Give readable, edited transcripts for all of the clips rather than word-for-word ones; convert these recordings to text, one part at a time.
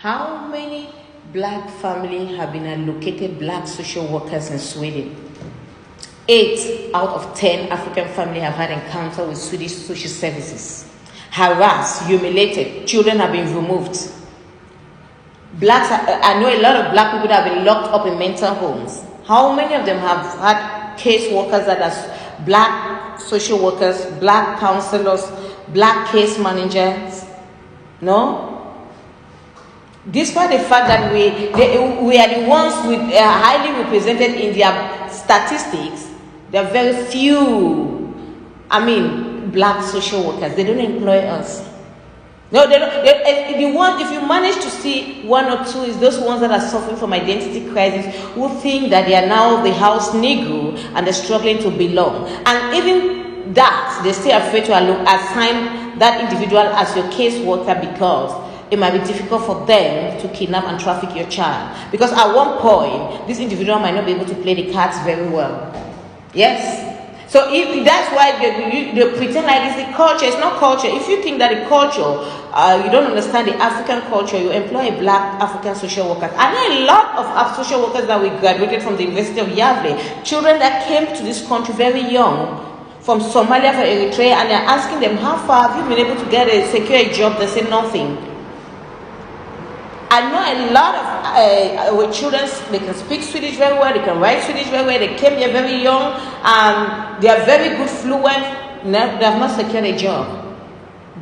How many black families have been allocated black social workers in Sweden? 8 out of 10 African families have had encounter with Swedish social services. Harassed, humiliated, children have been removed. I know a lot of black people that have been locked up in mental homes. How many of them have had case workers that are black social workers, black counselors, black case managers? No? Despite the fact that we are the ones with highly represented in their statistics, there are very few, black social workers. They don't employ us. No, they don't. If you manage to see one or two, is those ones that are suffering from identity crisis, who think that they are now the house Negro and they're struggling to belong. And even that, they're still afraid to assign that individual as your case worker because it might be difficult for them to kidnap and traffic your child. Because at one point, this individual might not be able to play the cards very well. Yes? So if that's why they pretend like it's the culture. It's not culture. If you think that the culture, you don't understand the African culture, you employ a black African social worker. I know a lot of social workers that we graduated from the University of Yavle, children that came to this country very young, from Somalia, from Eritrea, and they're asking them, how far have you been able to secure a job? They say nothing. I know a lot of children, they can speak Swedish very well, they can write Swedish very well, they came here very young, they are very good, fluent, they have not secured a job.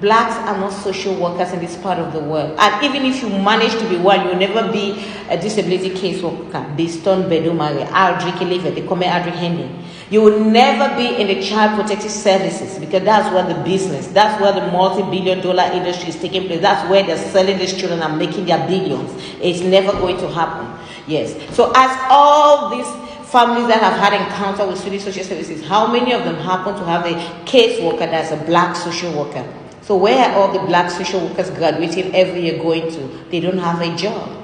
Blacks are not social workers in this part of the world. And even if you manage to be one, you'll never be a disability case worker. Biston Bedumare, Aldrich Elive, they come Aldrich Henry. You will never be in the child protective services because that's where the business, that's where the multi-billion-dollar industry is taking place. That's where they're selling these children and making their billions. It's never going to happen. Yes. So as all these families that have had encounter with Swedish social services, how many of them happen to have a case worker that's a black social worker? So where are all the black social workers graduating every year going to? They don't have a job.